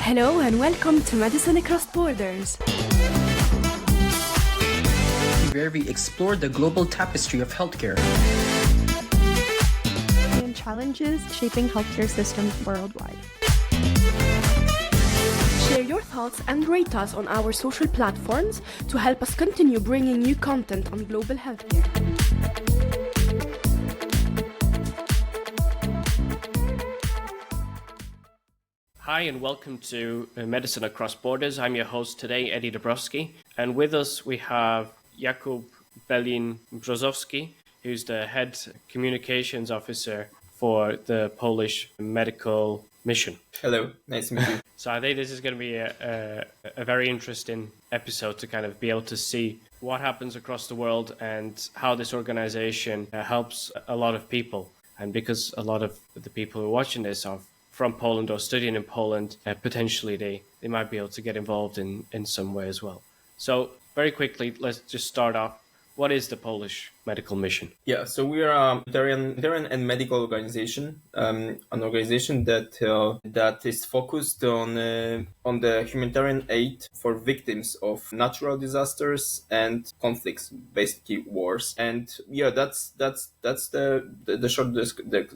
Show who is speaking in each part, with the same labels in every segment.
Speaker 1: Hello and welcome to Medicine Across Borders,
Speaker 2: where we explore the global tapestry of healthcare
Speaker 3: and challenges shaping healthcare systems worldwide.
Speaker 1: Share your thoughts and rate us on our social platforms to help us continue bringing you content on global healthcare.
Speaker 4: Hi and welcome to Medicine Across Borders. I'm your host today, Eddie Dabrowski, and with us we have Jakub, Belina, Brzozowski, who's the head communications officer for the Polish medical mission.
Speaker 5: Hello, nice to meet you.
Speaker 4: So I think this is going to be a very interesting episode to kind of be able to see what happens across the world and how this organization helps a lot of people. And because a lot of the people who are watching this are from Poland or studying in Poland, potentially they might be able to get involved in some way as well. So very quickly, let's just start off. What is the Polish medical mission?
Speaker 5: Yeah, so we are a humanitarian and medical organization, an organization that is focused on the humanitarian aid for victims of natural disasters and conflicts, basically wars. And yeah, that's the short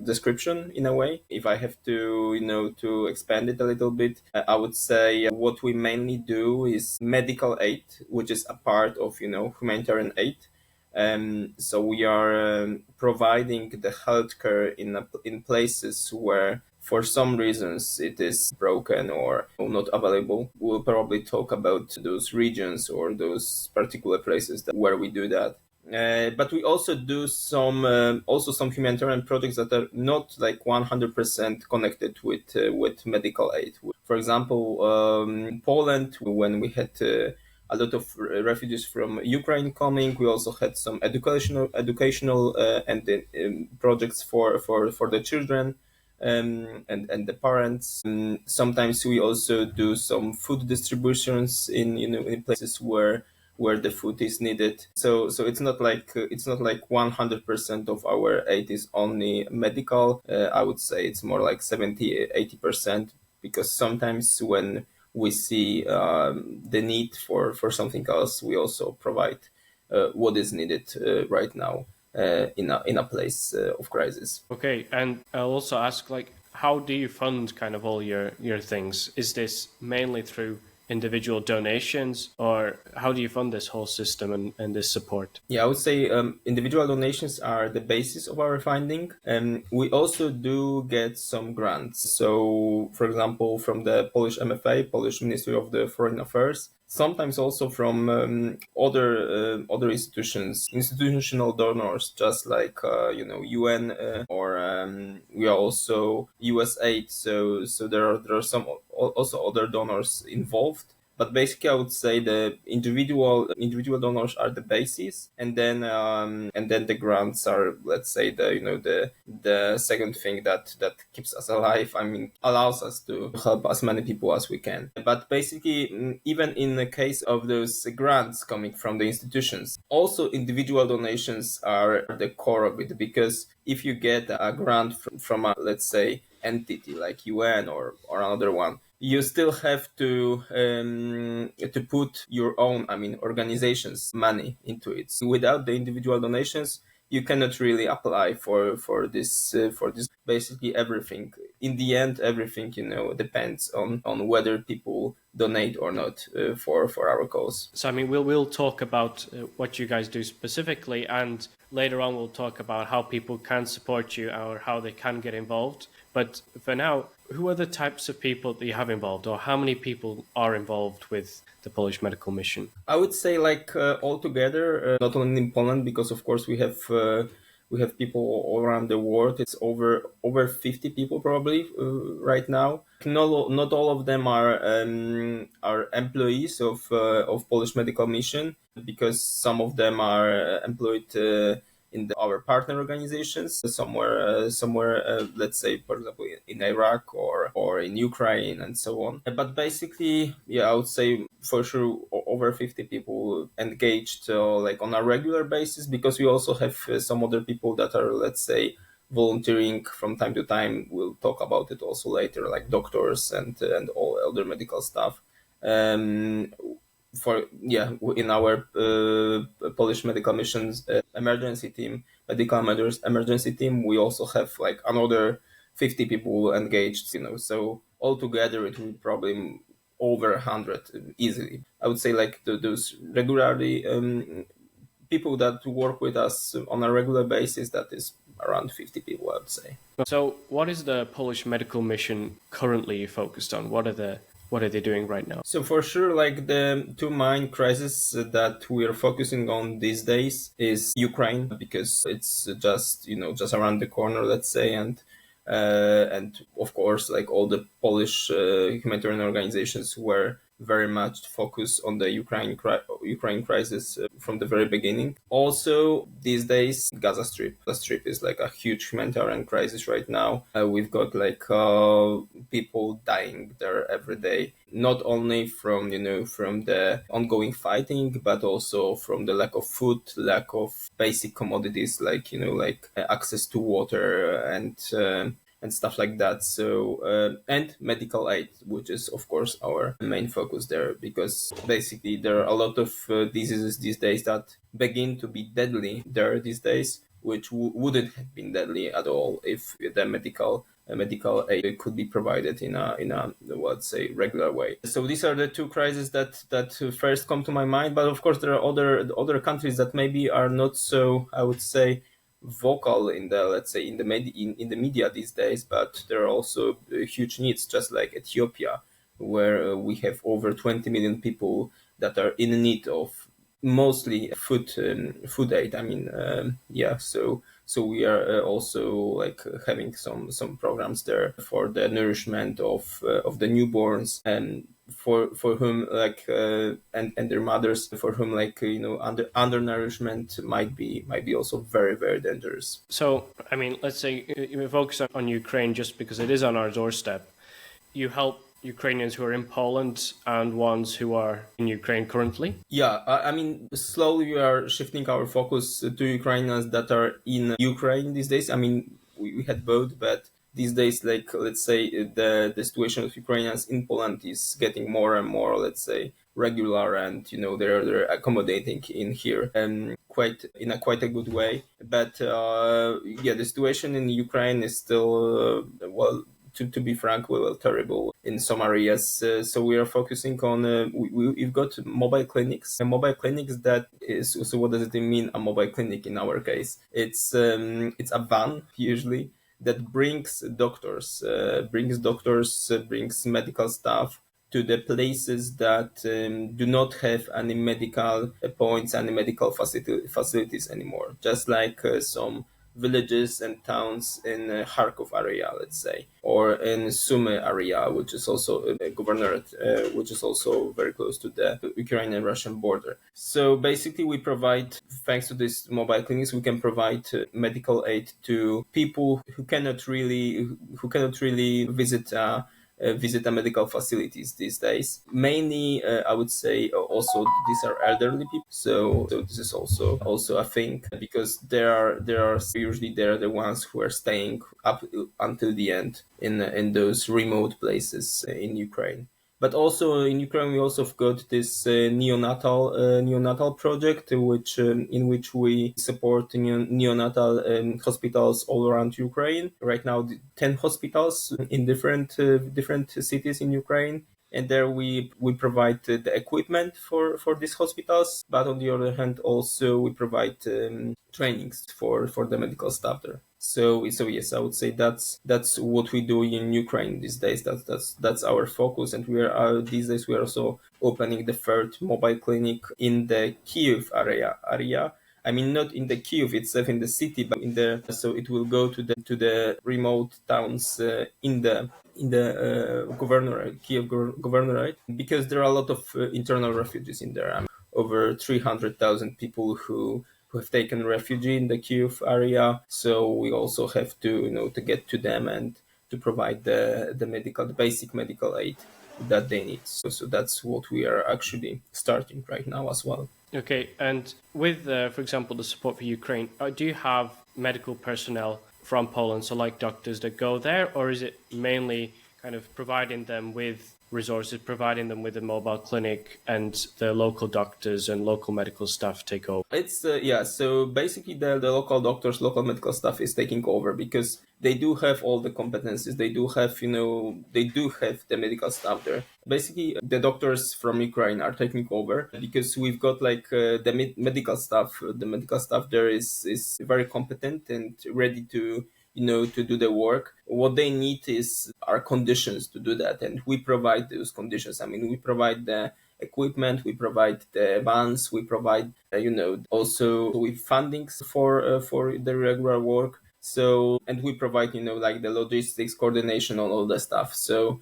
Speaker 5: description in a way. If I have to expand it a little bit, I would say what we mainly do is medical aid, which is a part of humanitarian aid. So we are providing the healthcare in places where, for some reasons, it is broken or not available. We'll probably talk about those regions or those particular places where we do that. But we also do some humanitarian projects that are not like 100% connected with medical aid. For example, Poland, when we had a lot of refugees from Ukraine coming. We also had some educational and projects for the children and the parents. Sometimes we also do some food distributions in places where the food is needed. So it's not like 100% of our aid is only medical. I would say it's more like 70-80%, because sometimes when we see the need for something else, we also provide what is needed right now in a place of crisis.
Speaker 4: Okay, and I'll also ask, how do you fund kind of all your things? Is this mainly through individual donations, or how do you fund this whole system and this support?
Speaker 5: Yeah, I would say individual donations are the basis of our funding. We also do get some grants. So, for example, from the Polish MFA, Polish Ministry of the Foreign Affairs, sometimes also from other institutional donors, just like UN, or we are also USAID. So there are some also other donors involved. But basically, I would say the individual donors are the basis, and then the grants are, let's say, the second thing that keeps us alive. I mean, allows us to help as many people as we can. But basically, even in the case of those grants coming from the institutions, also individual donations are the core of it, because if you get a grant from a, let's say, entity like UN or another one, you still have to put your own, organization's money into it. So without the individual donations, you cannot really apply for this. Basically, everything. In the end, everything depends on whether people donate or not for our cause.
Speaker 4: So we'll talk about what you guys do specifically, and later on we'll talk about how people can support you or how they can get involved. But for now, who are the types of people that you have involved, or how many people are involved with the Polish medical mission?
Speaker 5: I would say altogether, not only in Poland, because of course we have people all around the world. It's over 50 people probably right now. Not all of them are employees of Polish medical mission, because some of them are employed in our partner organizations somewhere, let's say, for example, in Iraq or in Ukraine and so on. But basically, yeah, I would say for sure over 50 people engaged on a regular basis, because we also have some other people that are, let's say, volunteering from time to time. We'll talk about it also later, like doctors and all other medical staff. In our Polish medical missions emergency team, emergency team, we also have like another 50 people engaged. So altogether it will probably over 100 easily. I would say like those regularly people that work with us on a regular basis. That is around 50 people, I would say.
Speaker 4: So, what is the Polish medical mission currently focused on? What are they doing right now?
Speaker 5: So for sure, like the two main crises that we are focusing on these days is Ukraine, because it's just around the corner, let's say, and of course, like all the Polish humanitarian organizations were very much focused on the Ukraine crisis from the very beginning. Also, these days, Gaza Strip. Gaza Strip is like a huge humanitarian crisis right now. We've got like people dying there every day, not only from the ongoing fighting, but also from the lack of food, lack of basic commodities like access to water and stuff like that. So and medical aid, which is of course our main focus there, because basically there are a lot of diseases these days that begin to be deadly there these days, which wouldn't have been deadly at all if the medical aid could be provided in a let's say regular way. So these are the two crises that first come to my mind. But of course there are other countries that maybe are not so, I would say, vocal in the, let's say, in the media these days, but there are also huge needs, just like Ethiopia, where we have over 20 million people that are in need of mostly food aid. I mean, so we are also like having some programs there for the nourishment of the newborns, and for whom like and their mothers, for whom like undernourishment might be also very, very dangerous.
Speaker 4: So, I mean, let's say we focus on Ukraine just because it is on our doorstep. You help Ukrainians who are in Poland and ones who are in Ukraine currently?
Speaker 5: Yeah, I mean, slowly we are shifting our focus to Ukrainians that are in Ukraine these days. I mean, we had both, but these days, like, let's say, the situation of Ukrainians in Poland is getting more and more, let's say, regular, and they're accommodating in here quite a good way. But the situation in Ukraine is still to be frank, well, terrible in some areas. So we are focusing on, we've got mobile clinics. And mobile clinics, that is, so what does it mean, a mobile clinic in our case? It's a van, usually, that brings doctors, brings medical staff to the places that do not have any medical points, any medical facilities anymore. Just like some villages and towns in Kharkov area, let's say, or in Sumy area, which is also a governorate, which is also very close to the Ukrainian-Russian border. So basically, we provide, thanks to these mobile clinics, we can provide medical aid to people who cannot really visit a medical facilities these days. Mainly, I would say, also these are elderly people. So this is also a thing, because there are usually they're the ones who are staying up until the end in those remote places in Ukraine. But also in Ukraine, we also have got this neonatal project, in which we support neonatal hospitals all around Ukraine. Right now, 10 hospitals in different cities in Ukraine. And there we provide the equipment for these hospitals. But on the other hand, also we provide trainings for the medical staff there. So yes, I would say that's what we do in Ukraine these days. That's our focus, and we are these days we are also opening the third mobile clinic in the Kyiv area. I mean, not in the Kyiv itself, in the city, but so it will go to the remote towns in the governorate, Kyiv governorate, because there are a lot of internal refugees in there. Over 300,000 people who have taken refuge in the Kyiv area. So we also have to get to them and to provide the basic medical aid that they need. So that's what we are actually starting right now as well.
Speaker 4: Okay, and with, for example, the support for Ukraine, do you have medical personnel from Poland, so like doctors that go there, or is it mainly kind of providing them with resources, providing them with a mobile clinic, and the local doctors and local medical staff take over?
Speaker 5: It's so basically the local doctors, local medical staff is taking over because they do have all the competencies. They do have, they do have the medical staff there. Basically, the doctors from Ukraine are taking over because we've got like the medical staff. The medical staff there is very competent and ready to to do the work. What they need are conditions to do that, and we provide those conditions. I mean, we provide the equipment, we provide the vans, we provide also with fundings for the regular work. So, and we provide like the logistics coordination on all the stuff. So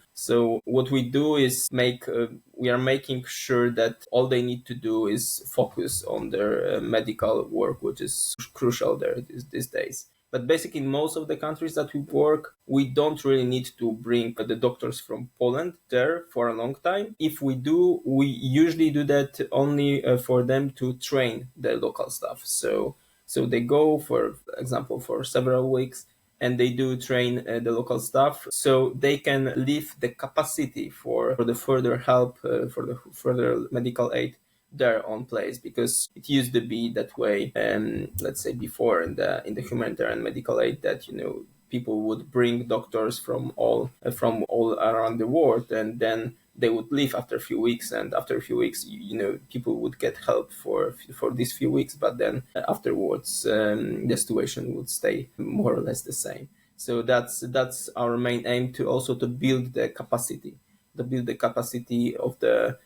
Speaker 5: what we do is we are making sure that all they need to do is focus on their medical work, which is crucial there these days. But basically, in most of the countries that we work, we don't really need to bring the doctors from Poland there for a long time. If we do, we usually do that only for them to train the local staff. So they go, for example, for several weeks, and they do train the local staff, so they can leave the capacity for the further help, for the further medical aid their own place, because it used to be that way, let's say before in the humanitarian medical aid, that people would bring doctors from all around the world, and then they would leave after a few weeks, and after a few weeks people would get help for these few weeks, but then afterwards the situation would stay more or less the same. So that's our main aim, to build the capacity of the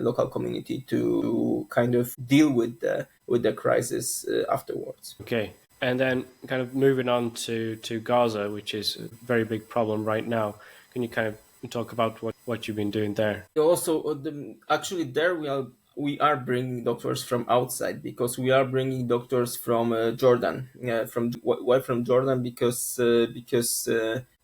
Speaker 5: local community to kind of deal with the crisis afterwards.
Speaker 4: Okay. And then kind of moving on to Gaza, which is a very big problem right now. Can you kind of talk about what you've been doing there?
Speaker 5: Also, actually there we are bringing doctors from outside, because we are bringing doctors from Jordan. Why from Jordan? Because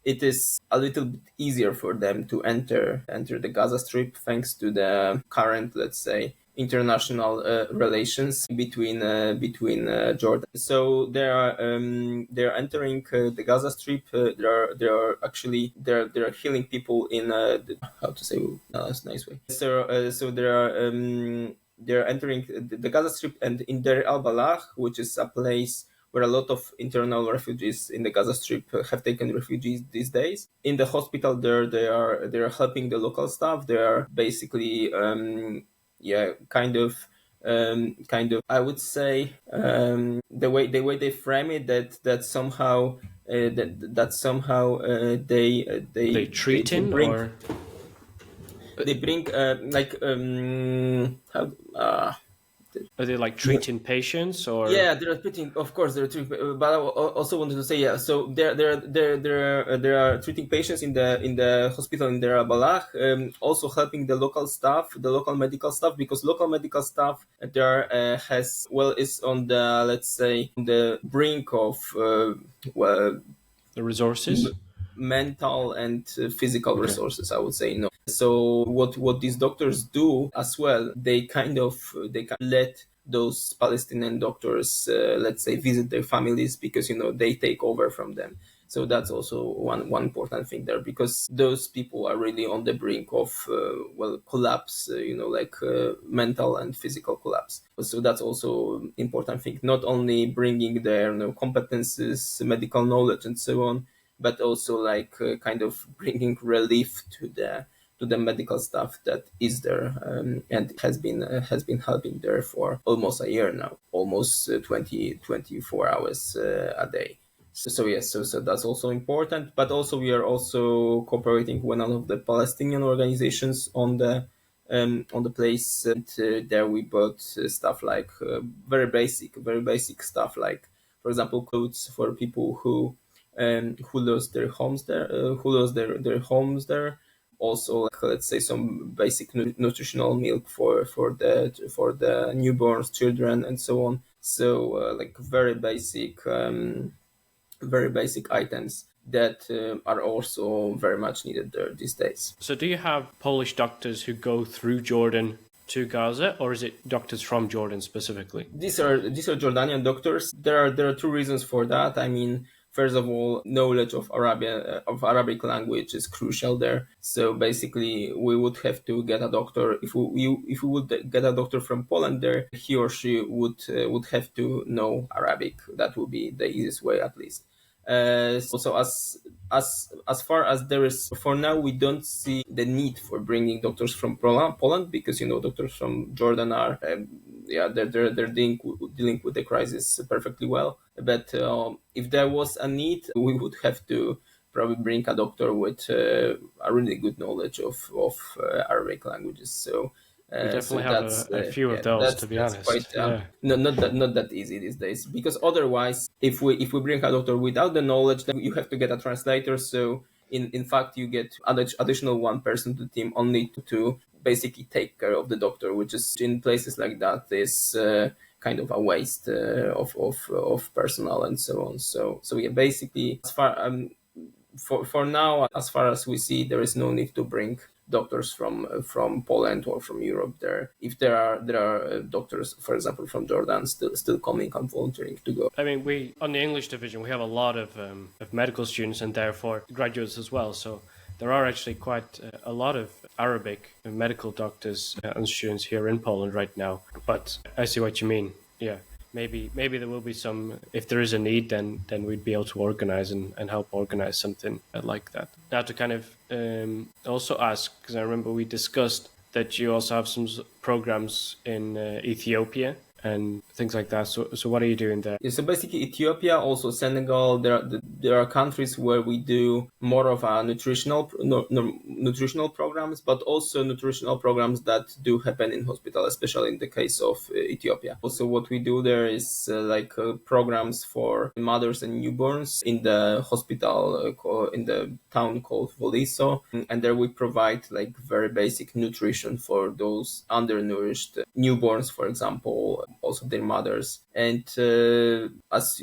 Speaker 5: it is a little bit easier for them to enter the Gaza Strip, thanks to the current, let's say, international relations between Jordan. So they are entering the Gaza Strip. They are healing people in how to say that's a nice way. So they're entering the Gaza Strip, and in Deir al-Balah, which is a place where a lot of internal refugees in the Gaza Strip have taken refugees these days. In the hospital there, they are helping the local staff. They are basically kind of I would say the way they frame it, that somehow
Speaker 4: they treating
Speaker 5: bring,
Speaker 4: or
Speaker 5: they bring
Speaker 4: are they like treating patients, or
Speaker 5: they're treating, of course they're treating, but I also wanted to say so they are treating patients in the hospital in Deir al-Balah, also helping the local medical staff, because local medical staff there is on the, let's say, the brink of
Speaker 4: the resources,
Speaker 5: mental and physical resources, I would say. No. So what these doctors do as well, they can let those Palestinian doctors, let's say, visit their families, because they take over from them. So that's also one important thing there, because those people are really on the brink of collapse, mental and physical collapse. So that's also important thing, not only bringing their competences, medical knowledge, and so on, but also kind of bringing relief to the medical staff that is there, and has been helping there for almost a year now, almost 24 hours a day. So yes, so that's also important. But also we are also cooperating with one of the Palestinian organizations on the place. And there we bought stuff like very basic stuff, like, for example, clothes for people who lost their homes there, also let's say some basic nutritional milk for the newborns, children, and so on. So very basic items that are also very much needed there these days.
Speaker 4: So do you have Polish doctors who go through Jordan to Gaza, or is it doctors from Jordan specifically?
Speaker 5: These are Jordanian doctors. There are two reasons for that. I mean, First of all, knowledge of Arabic language is crucial there. So basically, we would have to get a doctor. If we would get a doctor from Poland there, he or she would have to know Arabic. That would be the easiest way, at least. So as far as there is, for now, we don't see the need for bringing doctors from Poland, because doctors from Jordan are they're dealing with the crisis perfectly well. But if there was a need, we would have to probably bring a doctor with a really good knowledge of Arabic languages. So
Speaker 4: we definitely have a few of those, to be honest.
Speaker 5: Quite, not that easy these days, because otherwise, if we bring a doctor without the knowledge, then you have to get a translator. So in fact, you get additional one person to the team only to basically take care of the doctor, which is in places like that is kind of a waste of personnel and so on. So yeah, basically, as far for now, as far as we see, there is no need to bring doctors from Poland or from Europe there. If there are doctors, for example, from Jordan still coming and volunteering to go.
Speaker 4: I mean, we on the English division, we have a lot of medical students and therefore graduates as well. So there are actually quite a lot of Arabic medical doctors and students here in Poland right now. But I see what you mean. Yeah. Maybe there will be some, if there is a need, then we'd be able to organize and help organize something like that. Now to kind of also ask, because I remember we discussed that you also have some programs in Ethiopia and things like that. So what are you doing there?
Speaker 5: Yeah, so basically Ethiopia, also Senegal, there are countries where we do more of a nutritional programs, but also nutritional programs that do happen in hospital, especially in the case of Ethiopia. Also, what we do there is programs for mothers and newborns in the hospital in the town called Voliso, and there we provide like very basic nutrition for those undernourished newborns, for example, also their mothers. And as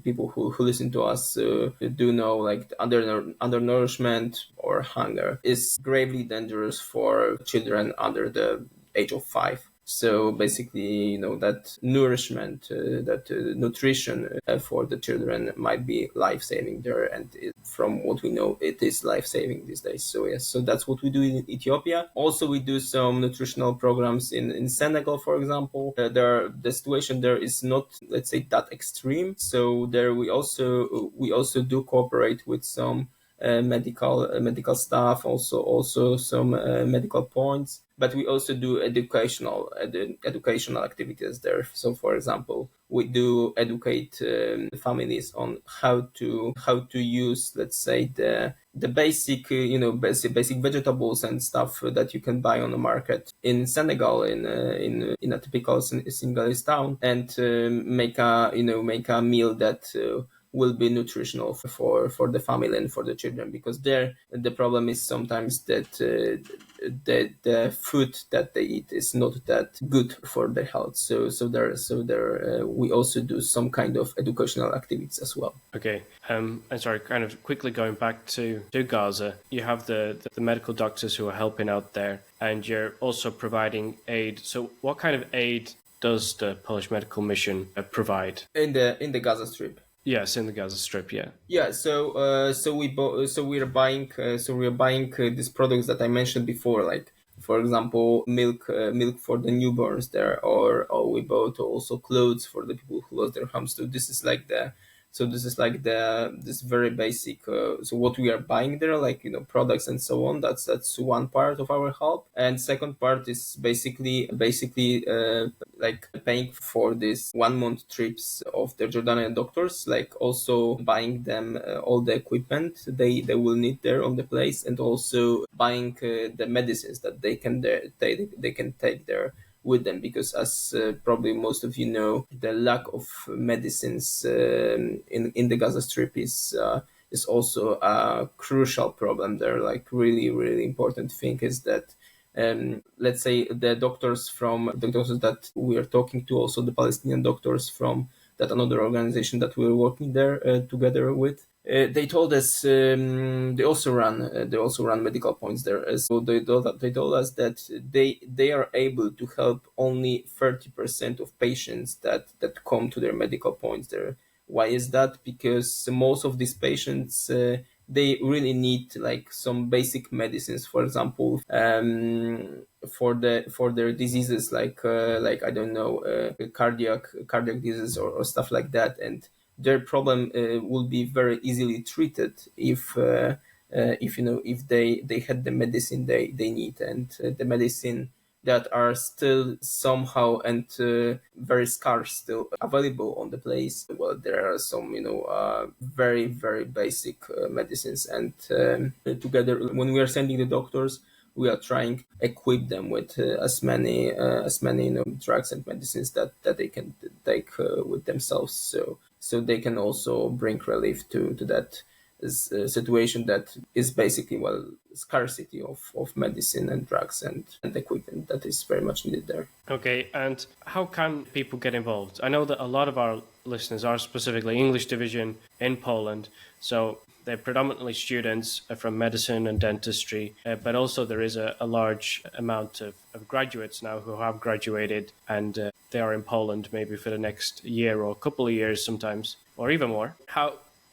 Speaker 5: people who listen to us do know, like undernourishment or hunger is gravely dangerous for children under the age of 5. So basically, that nourishment, nutrition for the children might be life-saving there. And from what we know, it is life-saving these days. So yes, so that's what we do in Ethiopia. Also, we do some nutritional programs in Senegal, for example. The situation there is not, let's say, that extreme. So there we also do cooperate with some medical staff, also some medical points, but we also do educational activities there. So for example, we do educate families on how to use, let's say, the basic basic vegetables and stuff that you can buy on the market in Senegal in a typical Senegalese town, and make a meal that will be nutritional for the family and for the children, because there the problem is sometimes that the food that they eat is not that good for their health. So there we also do some kind of educational activities as well.
Speaker 4: Okay, and sorry, kind of quickly going back to Gaza, you have the medical doctors who are helping out there, and you're also providing aid. So what kind of aid does the Polish Medical Mission provide
Speaker 5: in the Gaza Strip?
Speaker 4: Yes, in the Gaza Strip, yeah.
Speaker 5: Yeah, we are buying these products that I mentioned before, like for example milk for the newborns there, or we bought also clothes for the people who lost their homes. So this is like this very basic. So what we are buying there, like products and so on. That's one part of our help, and second part is basically like paying for this 1 month trips of the Jordanian doctors, like also buying them all the equipment they will need there on the place, and also buying the medicines that they can take there with them, because as probably most of you know, the lack of medicines in the Gaza Strip is also a crucial problem there. Like really, really important thing is that let's say the doctors that we are talking to, also the Palestinian doctors from that another organization that we're working there together with, they told us they also run medical points there. So they told us that they are able to help only 30% of patients that come to their medical points there Why is that? Because most of these patients they really need like some basic medicines, for example, for their diseases like I don't know, cardiac disease or stuff like that, and their problem will be very easily treated if if they had the medicine they need, and the medicine that are still somehow and very scarce still available on the place. Well, there are some very very basic medicines, and together when we are sending the doctors, we are trying to equip them with as many drugs and medicines that they can take with themselves, so they can also bring relief to that situation that is basically, well, scarcity of medicine and drugs and equipment that is very much needed there.
Speaker 4: Okay, and how can people get involved? I know that a lot of our listeners are specifically English division in Poland, so they're predominantly students from medicine and dentistry, but also there is a large amount of graduates now who have graduated, and they are in Poland maybe for the next year or a couple of years sometimes, or even more.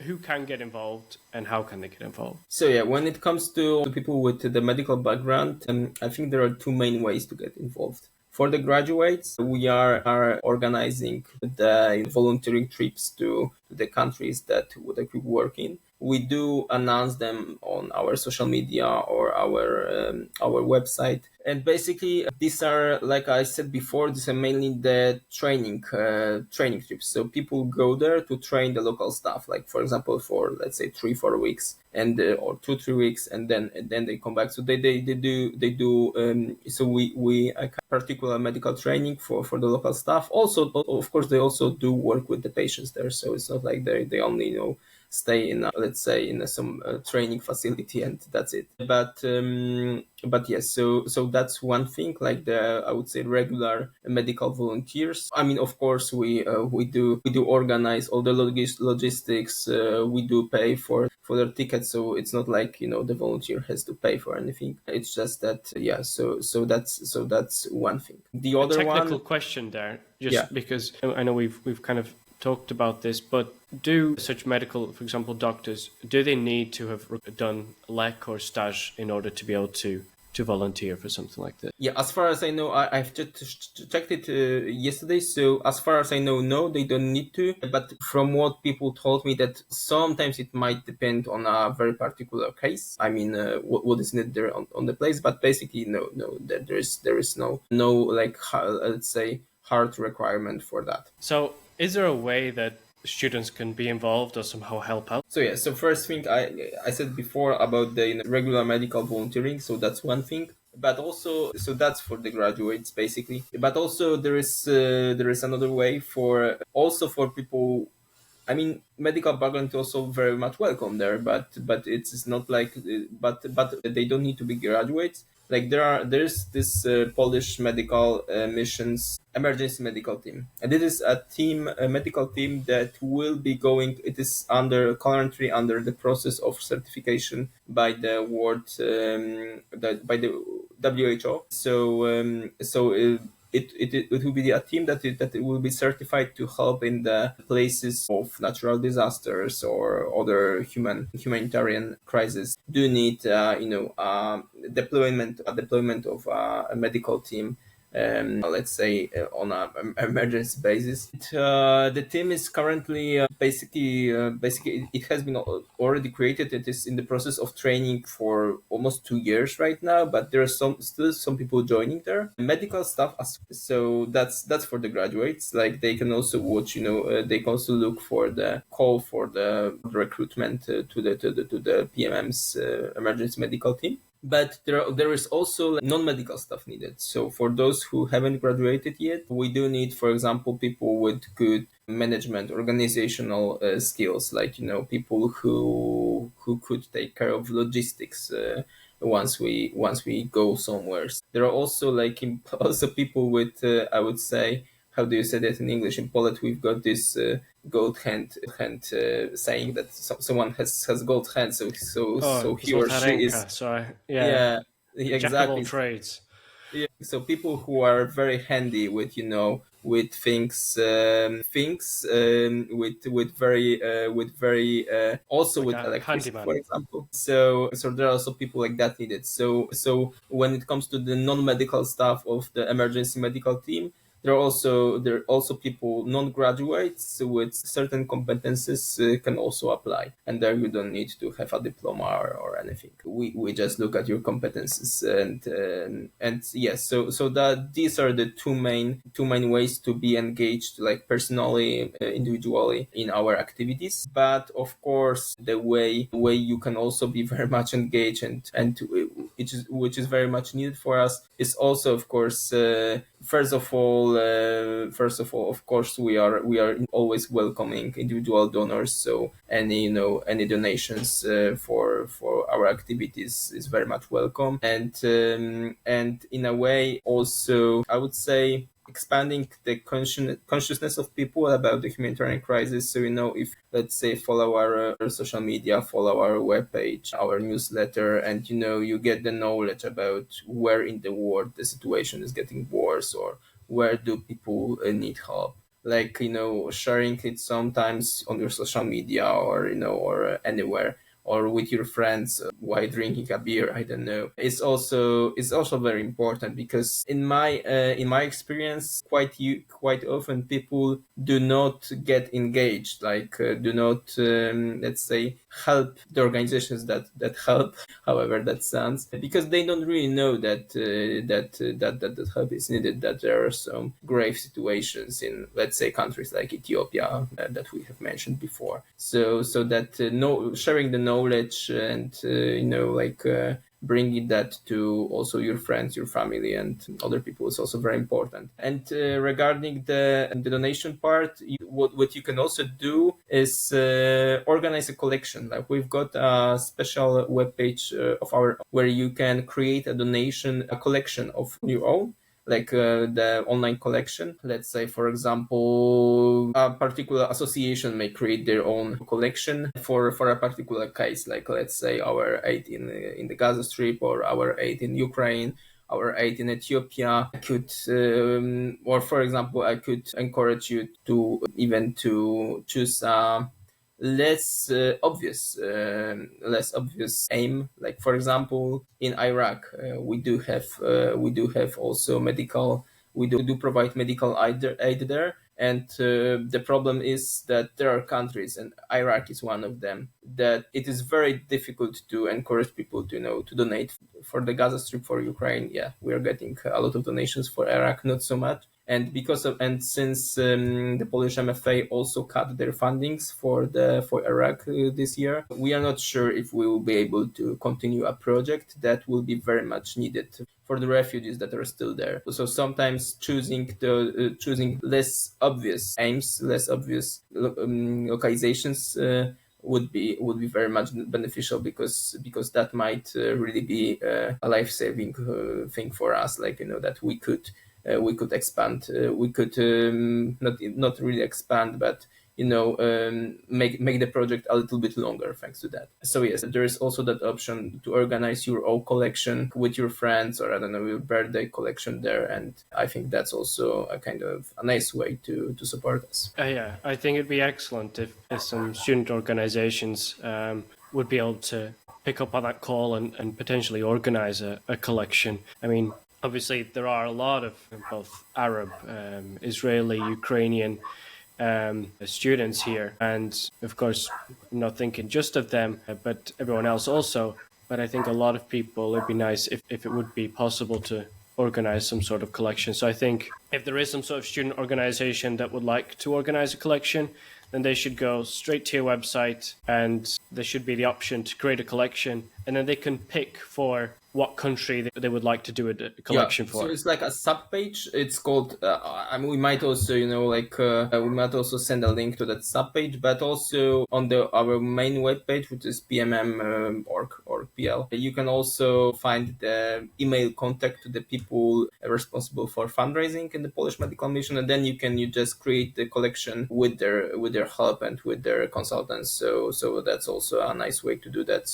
Speaker 4: Who can get involved and how can they get involved?
Speaker 5: So yeah, when it comes to people with the medical background, I think there are two main ways to get involved. For the graduates, we are organizing the volunteering trips to the countries that we work in. We do announce them on our social media or our website. And basically, these are, like I said before, these are mainly the training trips. So people go there to train the local staff, like for example, for let's say 3-4 weeks, and or 2-3 weeks, and then they come back. So they do. So we particular medical training for the local staff. Also, of course, they also do work with the patients there. So it's not like they only stay in let's say in some training facility and that's it. But yes, so that's one thing, like the, I would say, regular medical volunteers. I mean, of course, we do organize all the logistics. We do pay for their tickets, so it's not like the volunteer has to pay for anything. It's just that so that's one thing. The other
Speaker 4: technical
Speaker 5: one,
Speaker 4: question there, just because I know we've kind of talked about this, but do such medical, for example, doctors, do they need to have done LEC or stage in order to be able to volunteer for something like this?
Speaker 5: Yeah, as far as I know, I've just checked it yesterday. So as far as I know, no, they don't need to. But from what people told me, that sometimes it might depend on a very particular case. I mean, what is needed there on the place. But basically, no, there is no like let's say hard requirement for that.
Speaker 4: So is there a way that students can be involved or somehow help out?
Speaker 5: So yeah, so first thing I said before about the regular medical volunteering, so that's one thing. But also, so that's for the graduates basically. But also there is another way for people. I mean, medical background is also very much welcome there, but it's not like, but they don't need to be graduates. Like there's this Polish medical missions emergency medical team, and it is a medical team that will be going. It is currently under the process of certification by the by the WHO. It will be a team that will be certified to help in the places of natural disasters or other humanitarian crises. Do need deployment of a medical team. Let's say on an emergency basis. The team is currently basically it has been already created. It is in the process of training for almost 2 years right now, but there are still some people joining there. Medical staff, so that's for the graduates. Like they can also watch, they can also look for the call for the recruitment to the PMM's emergency medical team. But there is also non-medical stuff needed. So for those who haven't graduated yet, we do need, for example, people with good management, organizational skills, like people who could take care of logistics once we go somewhere. There are also also people with I would say, how do you say that in English? In Polish, we've got this gold hand saying that someone has gold hand, so he or she is.
Speaker 4: Sorry.
Speaker 5: Yeah,
Speaker 4: Jack of all
Speaker 5: exactly.
Speaker 4: trades.
Speaker 5: Yeah, So people who are very handy with, with things, with very also
Speaker 4: Like
Speaker 5: with
Speaker 4: a
Speaker 5: electricity,
Speaker 4: handyman.
Speaker 5: for example. So there are also people like that needed. So when it comes to the non-medical staff of the emergency medical team, there are also people non-graduates with certain competences can also apply, and there you don't need to have a diploma or anything. We just look at your competences, and yes, so that these are the two main ways to be engaged, like personally, individually in our activities. But of course, the way you can also be very much engaged which is very much needed for us is also, of course, first of all, of course, we are always welcoming individual donors. So any donations for our activities is very much welcome. And in a way, also, I would say, expanding the consciousness of people about the humanitarian crisis. So, if, let's say, follow our social media, follow our webpage, our newsletter, and you get the knowledge about where in the world the situation is getting worse, or where do people need help. Like, sharing it sometimes on your social media, or anywhere, or with your friends while drinking a beer. I don't know. It's also very important, because in my experience, quite often people do not get engaged, like do not, let's say, help the organizations that help, however that sounds, because they don't really know that help is needed. That there are some grave situations in, let's say, countries like Ethiopia, that we have mentioned before. So that sharing the knowledge, and bringing that to also your friends, your family, and other people is also very important. And regarding the donation part, what you can also do is organize a collection. Like, we've got a special webpage of our, where you can create a collection of your own, like the online collection. Let's say, for example, a particular association may create their own collection for a particular case, like, let's say, our aid in the Gaza Strip, or our aid in Ukraine, our aid in Ethiopia. Or for example, I could encourage you to choose less obvious aim. Like, for example, in Iraq, we do have also medical. We do provide medical aid there, and the problem is that there are countries, and Iraq is one of them, that it is very difficult to encourage people to donate for the Gaza Strip. For Ukraine, yeah, we are getting a lot of donations. For Iraq, not so much. And since the Polish MFA also cut their fundings for Iraq this year, we are not sure if we will be able to continue a project that will be very much needed for the refugees that are still there. So sometimes choosing less obvious aims, less obvious localizations would be very much beneficial, because that might really be a life-saving thing for us. Like, that we could expand. We could not really expand, but make the project a little bit longer thanks to that. So yes, there is also that option to organize your own collection with your friends, or I don't know, your birthday collection there, and I think that's also a kind of a nice way to support us.
Speaker 4: Yeah, I think it'd be excellent if some student organizations would be able to pick up on that call and potentially organize a collection. I mean, obviously, there are a lot of both Arab, Israeli, Ukrainian students here. And of course, I'm not thinking just of them, but everyone else also. But I think a lot of people, it'd be nice if it would be possible to organize some sort of collection. So I think if there is some sort of student organization that would like to organize a collection, then they should go straight to your website, and there should be the option to create a collection, and then they can pick for what country they would like to do a collection for.
Speaker 5: So it's like a sub-page. It's called, we might also, we might also send a link to that sub-page, but also on our main webpage, which is pmm.org.pl, you can also find the email contact to the people responsible for fundraising in the Polish Medical Mission, and then you just create the collection with their help and with their consultants. So that's also a nice way to do that.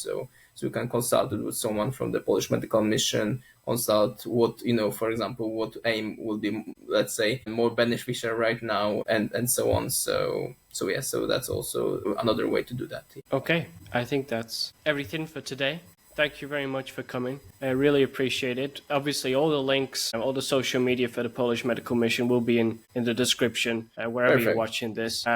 Speaker 5: So you can consult with someone from the Polish medical mission, consult what, for example, what aim will be, let's say, more beneficial right now, and so on. So that's also another way to do that.
Speaker 4: Okay, I think that's everything for today. Thank you very much for coming. I really appreciate it. Obviously, all the links, all the social media for the Polish Medical Mission will be in the description wherever
Speaker 5: Perfect.
Speaker 4: you're watching this.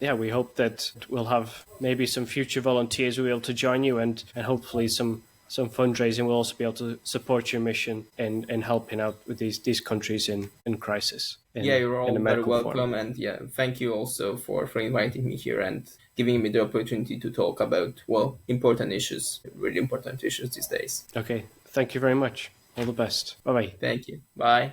Speaker 4: We hope that we'll have maybe some future volunteers who will be able to join you, and hopefully some fundraising will also be able to support your mission in helping out with these countries in crisis.
Speaker 5: You're all very welcome, and thank you also for inviting me here and giving me the opportunity to talk about, important issues, really important issues these days.
Speaker 4: Okay, thank you very much. All the best. Bye-bye.
Speaker 5: Thank you. Bye.